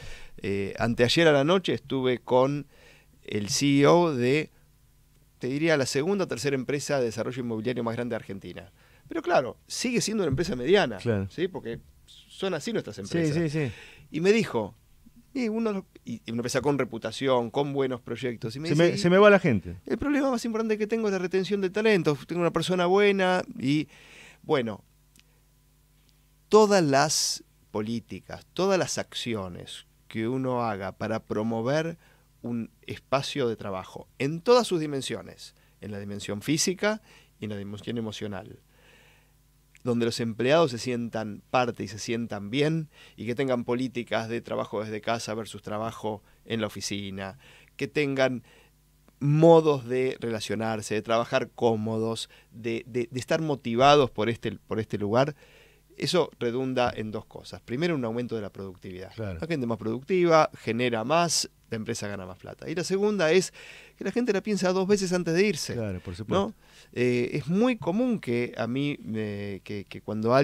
Anteayer a la noche estuve con el CEO de, te diría, la segunda o tercera empresa de desarrollo inmobiliario más grande de Argentina. Pero claro, sigue siendo una empresa mediana, claro, ¿sí? Porque son así nuestras empresas. Sí. Y me dijo, y una empresa con reputación, con buenos proyectos. Y se me va la gente. El problema más importante que tengo es la retención de talento. Tengo una persona buena y, bueno, todas las políticas, todas las acciones que uno haga para promover un espacio de trabajo en todas sus dimensiones, en la dimensión física y en la dimensión emocional, donde los empleados se sientan parte y se sientan bien y que tengan políticas de trabajo desde casa versus trabajo en la oficina, que tengan modos de relacionarse, de trabajar cómodos, de estar motivados por este lugar. Eso redunda en dos cosas. Primero, un aumento de la productividad. Claro. La gente más productiva genera más, la empresa gana más plata. Y la segunda es que la gente la piensa 2 veces antes de irse. Claro, por supuesto. ¿No? Es muy común que a mí, que cuando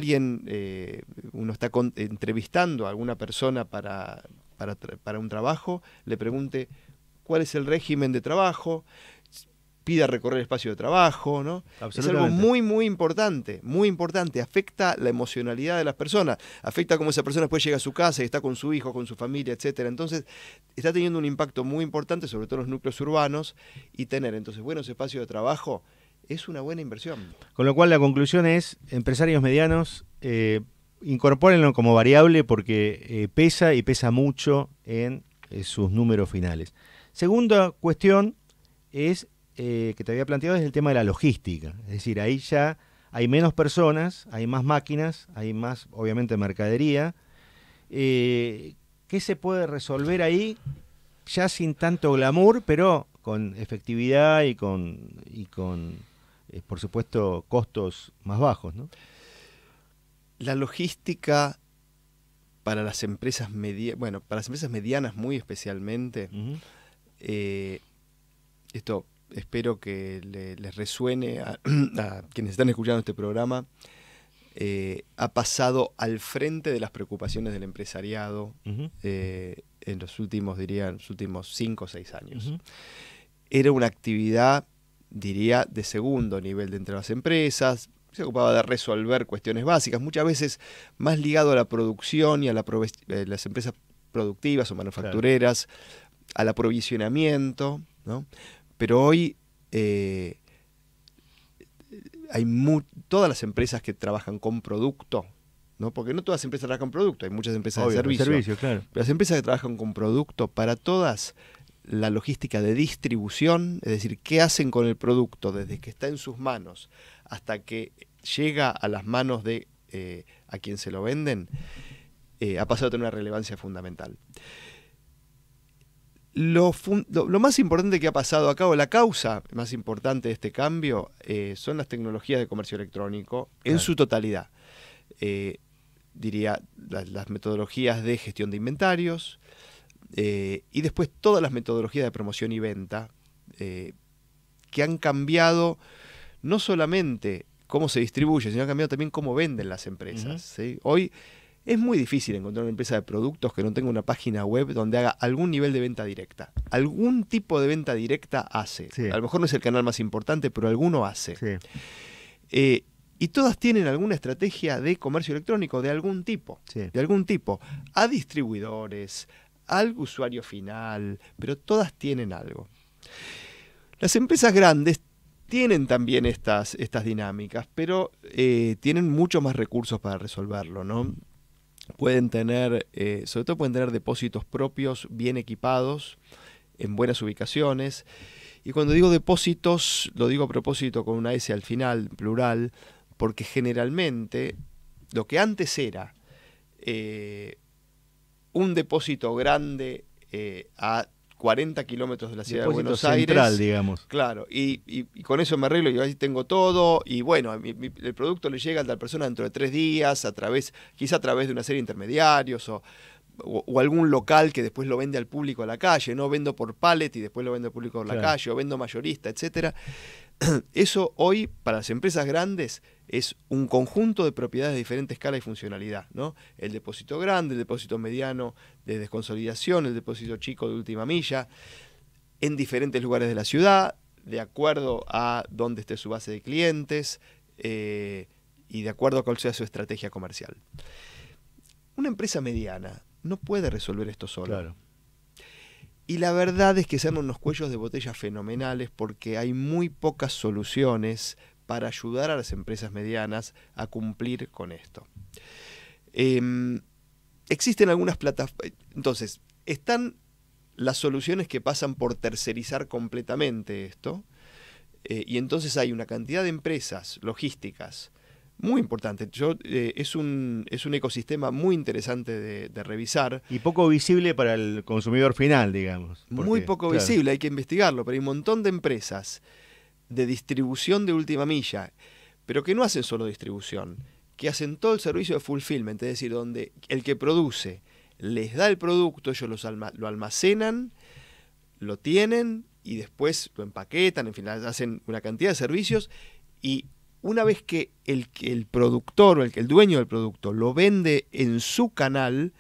uno está entrevistando a alguna persona para un trabajo, le pregunte cuál es el régimen de trabajo. pida recorrer el espacio de trabajo, ¿no? Es algo muy, muy importante, afecta la emocionalidad de las personas, afecta cómo esa persona después llega a su casa y está con su hijo, con su familia, etcétera. Entonces, está teniendo un impacto muy importante, sobre todo en los núcleos urbanos, y tener entonces buenos espacios de trabajo es una buena inversión. Con lo cual la conclusión es, empresarios medianos, incorpórenlo como variable porque pesa y pesa mucho en sus números finales. Segunda cuestión es que te había planteado es el tema de la logística. Es decir, ahí ya hay menos personas, hay más máquinas, hay más, obviamente, mercadería. ¿Qué se puede resolver ahí ya sin tanto glamour, pero con efectividad y con por supuesto, costos más bajos, ¿no? La logística para las empresas para las empresas medianas muy especialmente, esto espero que les resuene a quienes están escuchando este programa, ha pasado al frente de las preocupaciones del empresariado en los últimos 5 o 6 años. Era una actividad, diría, de segundo nivel dentro de las empresas. Se ocupaba de resolver cuestiones básicas, muchas veces más ligado a la producción y a las empresas productivas o manufactureras, claro, al aprovisionamiento, ¿no? Pero hoy hay todas las empresas que trabajan con producto, ¿no? Porque no todas las empresas trabajan con producto, hay muchas empresas de servicio. Claro. Pero las empresas que trabajan con producto, para todas, la logística de distribución, es decir, qué hacen con el producto desde que está en sus manos hasta que llega a las manos de a quien se lo venden, ha pasado a tener una relevancia fundamental. Lo más importante que ha pasado acá, o la causa más importante de este cambio, son las tecnologías de comercio electrónico, claro, en su totalidad. Diría, las metodologías de gestión de inventarios, y después todas las metodologías de promoción y venta, que han cambiado no solamente cómo se distribuye, sino han cambiado también cómo venden las empresas. ¿Sí? Hoy es muy difícil encontrar una empresa de productos que no tenga una página web donde haga algún nivel de venta directa. Algún tipo de venta directa hace. Sí. A lo mejor no es el canal más importante, pero alguno hace. Sí. Y todas tienen alguna estrategia de comercio electrónico de algún tipo. Sí. De algún tipo. A distribuidores, al usuario final, pero todas tienen algo. Las empresas grandes tienen también estas dinámicas, pero tienen mucho más recursos para resolverlo, ¿no? Pueden tener, sobre todo pueden tener depósitos propios bien equipados, en buenas ubicaciones. Y cuando digo depósitos, lo digo a propósito con una S al final, plural, porque generalmente lo que antes era un depósito grande a 40 kilómetros de la ciudad de Buenos Aires. Central, digamos. Claro, y con eso me arreglo y ahí tengo todo, y bueno, el producto le llega a tal persona dentro de 3 días, quizá a través de una serie de intermediarios o algún local que después lo vende al público a la calle, ¿no? Vendo por pallet y después lo vendo al público a la calle, o vendo mayorista, etcétera. Eso hoy, para las empresas grandes, es un conjunto de propiedades de diferente escala y funcionalidad, ¿no? El depósito grande, el depósito mediano de desconsolidación, el depósito chico de última milla, en diferentes lugares de la ciudad, de acuerdo a dónde esté su base de clientes y de acuerdo a cuál sea su estrategia comercial. Una empresa mediana no puede resolver esto sola. Claro. Y la verdad es que se arman unos cuellos de botella fenomenales porque hay muy pocas soluciones para ayudar a las empresas medianas a cumplir con esto. Existen algunas plataformas. Entonces, están las soluciones que pasan por tercerizar completamente esto, y entonces hay una cantidad de empresas logísticas muy importante. Es un ecosistema muy interesante de revisar. Y poco visible para el consumidor final, digamos. Muy poco visible, hay que investigarlo, pero hay un montón de empresas de distribución de última milla, pero que no hacen solo distribución, que hacen todo el servicio de fulfillment, es decir, donde el que produce les da el producto, ellos lo almacenan, lo tienen y después lo empaquetan, en fin, hacen una cantidad de servicios, y una vez que el productor o el dueño del producto lo vende en su canal,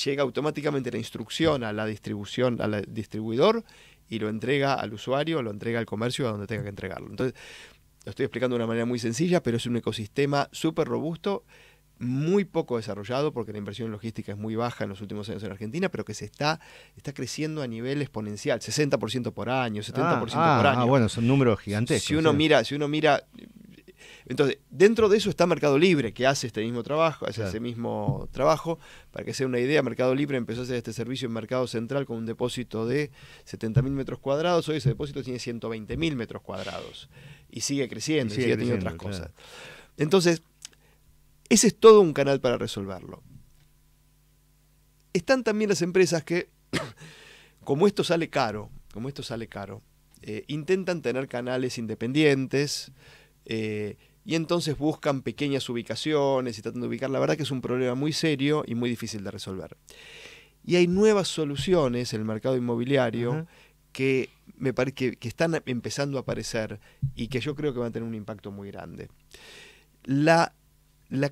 llega automáticamente la instrucción a la distribución, al distribuidor, y lo entrega al usuario, lo entrega al comercio, a donde tenga que entregarlo. Entonces, lo estoy explicando de una manera muy sencilla, pero es un ecosistema súper robusto, muy poco desarrollado, porque la inversión en logística es muy baja en los últimos años en Argentina, pero que está creciendo a nivel exponencial, 60% por año, 70% por año. Bueno, son números gigantescos. Si uno mira, entonces, dentro de eso está Mercado Libre, que hace este mismo trabajo, ese mismo trabajo. Para que sea una idea, Mercado Libre empezó a hacer este servicio en Mercado Central con un depósito de 70.000 metros cuadrados. Hoy ese depósito tiene 120.000 metros cuadrados. Y sigue creciendo, y sigue teniendo otras cosas. Entonces, ese es todo un canal para resolverlo. Están también las empresas que, como esto sale caro, intentan tener canales independientes, y entonces buscan pequeñas ubicaciones y tratan de ubicar. La verdad que es un problema muy serio y muy difícil de resolver. Y hay nuevas soluciones en el mercado inmobiliario que me parece que están empezando a aparecer y que yo creo que van a tener un impacto muy grande. La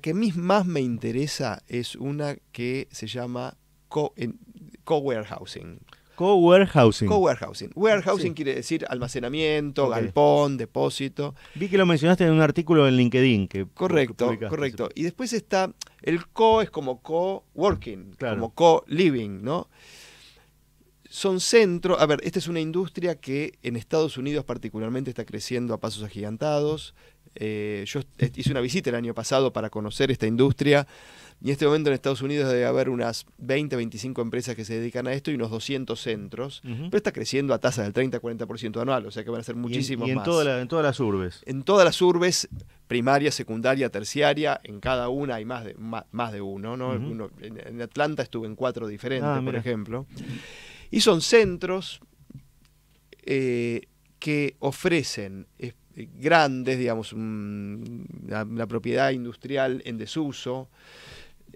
que a mí más me interesa es una que se llama co-warehousing. Co-warehousing. Co-warehousing. Warehousing quiere decir almacenamiento, galpón, depósito. Vi que lo mencionaste en un artículo en LinkedIn. Correcto. Y después está, el co es como co-working, como co-living, ¿no? Son centros, esta es una industria que en Estados Unidos particularmente está creciendo a pasos agigantados. Yo hice una visita el año pasado para conocer esta industria. Y en este momento en Estados Unidos debe haber unas 20, 25 empresas que se dedican a esto y unos 200 centros. Pero está creciendo a tasas del 30-40% anual, o sea que van a ser muchísimos más. En todas las urbes. En todas las urbes, primaria, secundaria, terciaria, en cada una hay más de uno, ¿no? En Atlanta estuve en 4 diferentes, por ejemplo. Y son centros que ofrecen grandes, digamos, la propiedad industrial en desuso,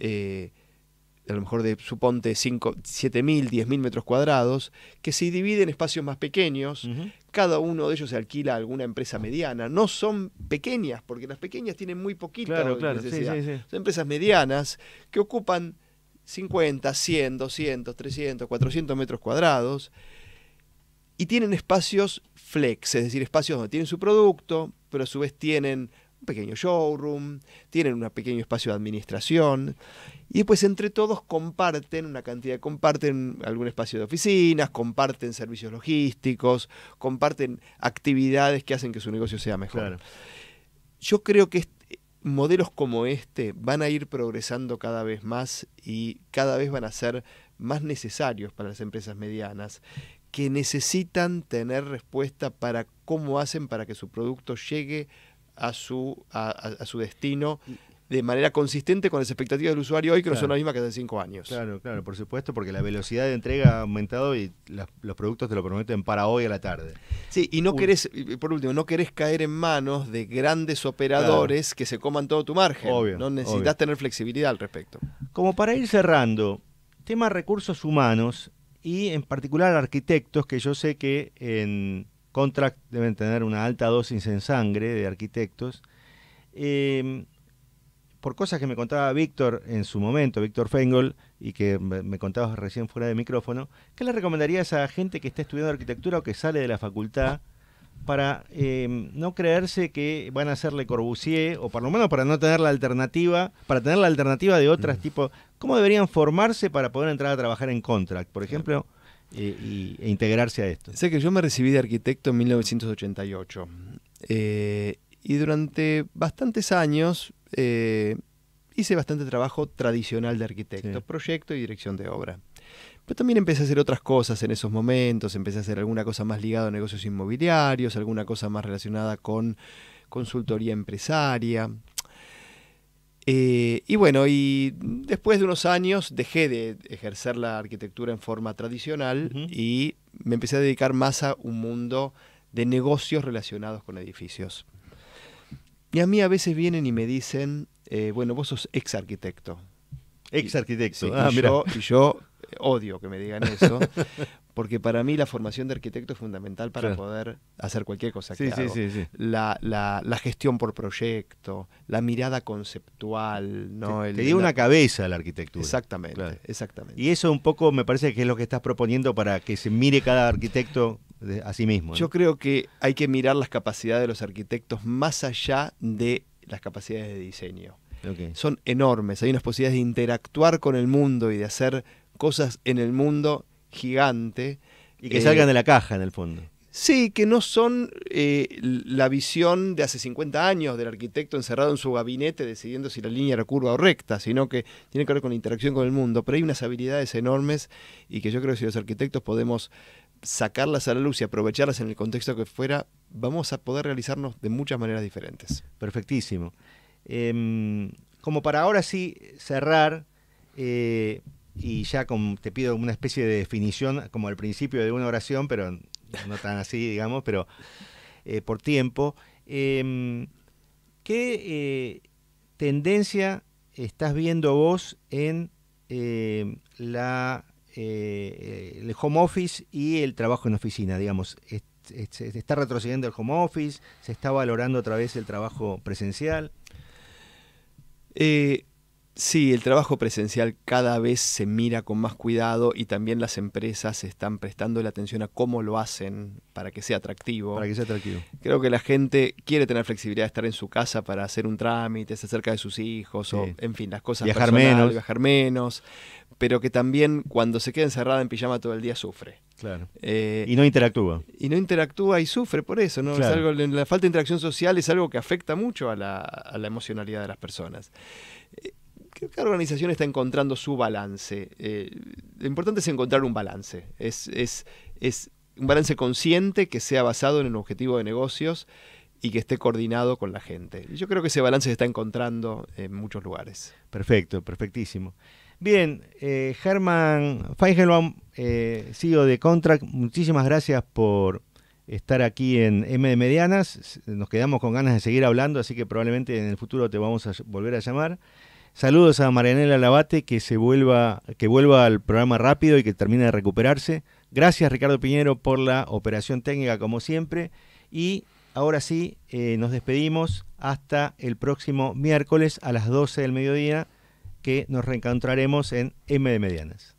a lo mejor suponte 7.000, 10.000 metros cuadrados, que se dividen en espacios más pequeños. Cada uno de ellos se alquila a alguna empresa mediana. No son pequeñas, porque las pequeñas tienen muy poquita necesidad. Sí. Son empresas medianas que ocupan 50, 100, 200, 300, 400 metros cuadrados y tienen espacios flex, es decir, espacios donde tienen su producto, pero a su vez tienen un pequeño showroom, tienen un pequeño espacio de administración y después entre todos comparten algún espacio de oficinas, comparten servicios logísticos, comparten actividades que hacen que su negocio sea mejor. Claro. Yo creo que modelos como este van a ir progresando cada vez más y cada vez van a ser más necesarios para las empresas medianas que necesitan tener respuesta para cómo hacen para que su producto llegue a su destino de manera consistente con las expectativas del usuario hoy, que no son las mismas que hace 5 años. Claro, por supuesto, porque la velocidad de entrega ha aumentado y los productos te lo prometen para hoy a la tarde. Sí, y por último, no querés caer en manos de grandes operadores que se coman todo tu margen. Obvio, no necesitas tener flexibilidad al respecto. Como para ir cerrando, tema recursos humanos y en particular arquitectos, que yo sé que en Contract deben tener una alta dosis en sangre de arquitectos. Por cosas que me contaba Víctor en su momento, Víctor Feingold, y que me contabas recién fuera de micrófono, ¿qué le recomendarías a gente que está estudiando arquitectura o que sale de la facultad para no creerse que van a ser Le Corbusier, o por lo menos para no tener la alternativa, para tener la alternativa de otros tipos? ¿Cómo deberían formarse para poder entrar a trabajar en Contract, por ejemplo, e integrarse a esto? Sé que yo me recibí de arquitecto en 1988 y durante bastantes años hice bastante trabajo tradicional de arquitecto, proyecto y dirección de obra. Pero también empecé a hacer otras cosas en esos momentos, empecé a hacer alguna cosa más ligada a negocios inmobiliarios, alguna cosa más relacionada con consultoría empresaria. Y bueno, y después de unos años dejé de ejercer la arquitectura en forma tradicional y me empecé a dedicar más a un mundo de negocios relacionados con edificios. Y a mí a veces vienen y me dicen, bueno, vos sos ex arquitecto. Ex arquitecto. Sí, y yo odio que me digan eso, porque para mí la formación de arquitecto es fundamental para poder hacer cualquier cosa que hago. Sí. La gestión por proyecto, la mirada conceptual, ¿no? Te dio una cabeza la arquitectura. Exactamente, exactamente. Y eso un poco me parece que es lo que estás proponiendo para que se mire cada arquitecto a sí mismo, ¿no? Yo creo que hay que mirar las capacidades de los arquitectos más allá de las capacidades de diseño. Okay. Son enormes, hay unas posibilidades de interactuar con el mundo y de hacer cosas en el mundo gigante. Y que salgan de la caja, en el fondo. Sí, que no son la visión de hace 50 años del arquitecto encerrado en su gabinete decidiendo si la línea era curva o recta, sino que tiene que ver con la interacción con el mundo. Pero hay unas habilidades enormes y que yo creo que si los arquitectos podemos sacarlas a la luz y aprovecharlas en el contexto que fuera, vamos a poder realizarnos de muchas maneras diferentes. Perfectísimo. Como para ahora sí cerrar, y ya te pido una especie de definición como al principio de una oración, pero no tan así, digamos, pero por tiempo. ¿Qué tendencia estás viendo vos en el home office y el trabajo en oficina? Digamos, ¿se está retrocediendo el home office? ¿Se está valorando otra vez el trabajo presencial? Sí, el trabajo presencial cada vez se mira con más cuidado y también las empresas están prestando la atención a cómo lo hacen para que sea atractivo. Para que sea atractivo. Creo que la gente quiere tener flexibilidad de estar en su casa para hacer un trámite, estar cerca de sus hijos, sí, o en fin, las cosas personales, viajar menos, pero que también cuando se queda encerrada en pijama todo el día sufre. Claro. Y no interactúa. Y no interactúa y sufre por eso, ¿no? Claro. Es algo, la falta de interacción social es algo que afecta mucho a la emocionalidad de las personas. Creo que la organización está encontrando su balance. Lo importante es encontrar un balance. Es un balance consciente que sea basado en un objetivo de negocios y que esté coordinado con la gente. Y yo creo que ese balance se está encontrando en muchos lugares. Perfecto, perfectísimo. Bien, Germán Feigenbaum, CEO de Contract, muchísimas gracias por estar aquí en M de Medianas. Nos quedamos con ganas de seguir hablando, así que probablemente en el futuro te vamos a volver a llamar. Saludos a Marianela Labate, que vuelva al programa rápido y que termine de recuperarse. Gracias, Ricardo Piñero, por la operación técnica, como siempre. Y ahora sí, nos despedimos hasta el próximo miércoles a las 12 del mediodía, que nos reencontraremos en M de Medianas.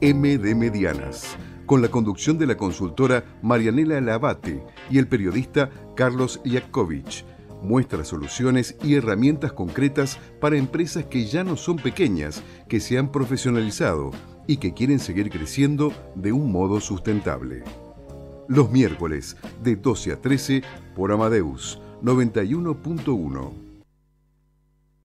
M de Medianas, con la conducción de la consultora Marianela Labate y el periodista Carlos Iacovich. Muestra soluciones y herramientas concretas para empresas que ya no son pequeñas, que se han profesionalizado y que quieren seguir creciendo de un modo sustentable. Los miércoles de 12 a 13 por Amadeus 91.1.